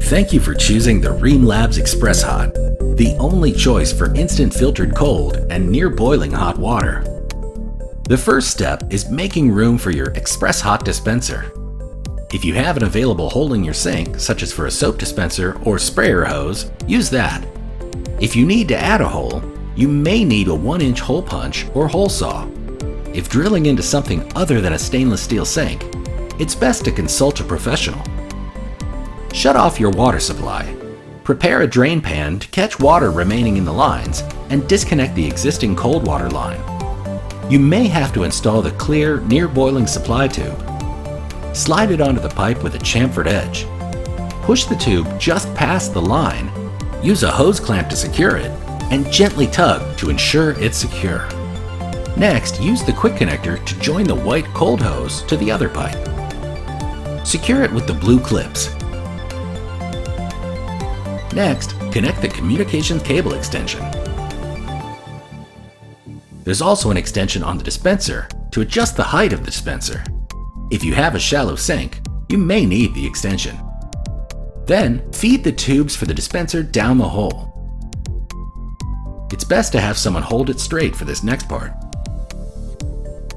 Thank you for choosing the RheemLabs XpressHot, the only choice for instant filtered cold and near boiling hot water. The first step is making room for your XpressHot dispenser. If you have an available hole in your sink, such as for a soap dispenser or sprayer hose, use that. If you need to add a hole, you may need a 1-inch hole punch or hole saw. If drilling into something other than a stainless steel sink, it's best to consult a professional. Shut off your water supply. Prepare a drain pan to catch water remaining in the lines and disconnect the existing cold water line. You may have to install the clear, near boiling supply tube. Slide it onto the pipe with a chamfered edge. Push the tube just past the line, use a hose clamp to secure it, and gently tug to ensure it's secure. Next, use the quick connector to join the white cold hose to the other pipe. Secure it with the blue clips. Next, connect the communications cable extension. There's also an extension on the dispenser to adjust the height of the dispenser. If you have a shallow sink, you may need the extension. Then, feed the tubes for the dispenser down the hole. It's best to have someone hold it straight for this next part.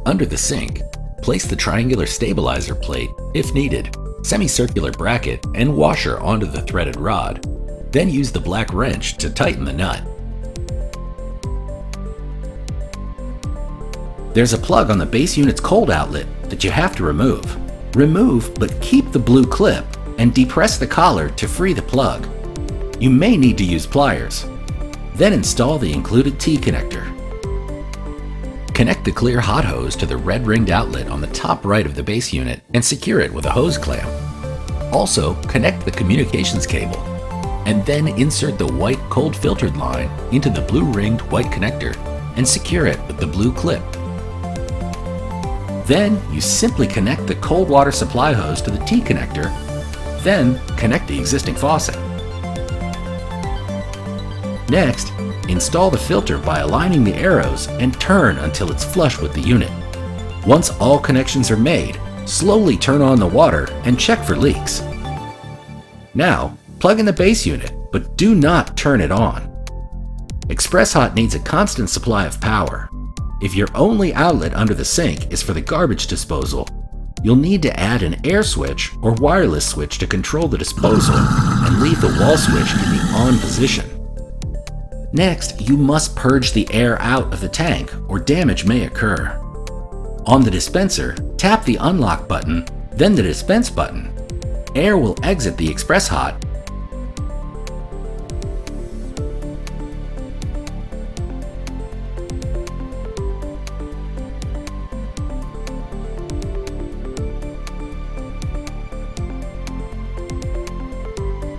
Under the sink, place the triangular stabilizer plate, if needed, semicircular bracket, and washer onto the threaded rod. Then use the black wrench to tighten the nut. There's a plug on the base unit's cold outlet that you have to remove. Remove, but keep the blue clip and depress the collar to free the plug. You may need to use pliers. Then install the included T-connector. Connect the clear hot hose to the red ringed outlet on the top right of the base unit and secure it with a hose clamp. Also, connect the communications cable, and then insert the white cold filtered line into the blue ringed white connector and secure it with the blue clip. Then you simply connect the cold water supply hose to the T-connector, then connect the existing faucet. Next, install the filter by aligning the arrows and turn until it's flush with the unit. Once all connections are made, slowly turn on the water and check for leaks. Now, plug in the base unit, but do not turn it on. XpressHot needs a constant supply of power. If your only outlet under the sink is for the garbage disposal, you'll need to add an air switch or wireless switch to control the disposal and leave the wall switch in the on position. Next, you must purge the air out of the tank or damage may occur. On the dispenser, tap the unlock button, then the dispense button. Air will exit the XpressHot.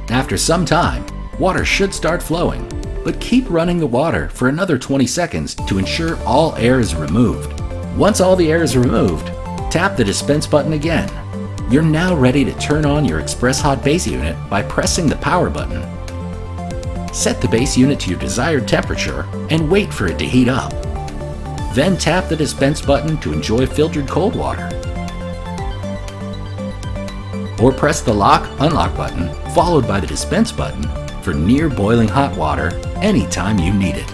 After some time, water should start flowing, but keep running the water for another 20 seconds to ensure all air is removed. Once all the air is removed, tap the dispense button again. You're now ready to turn on your XpressHot base unit by pressing the power button. Set the base unit to your desired temperature and wait for it to heat up. Then tap the dispense button to enjoy filtered cold water. Or press the lock/unlock button followed by the dispense button for near boiling hot water anytime you need it.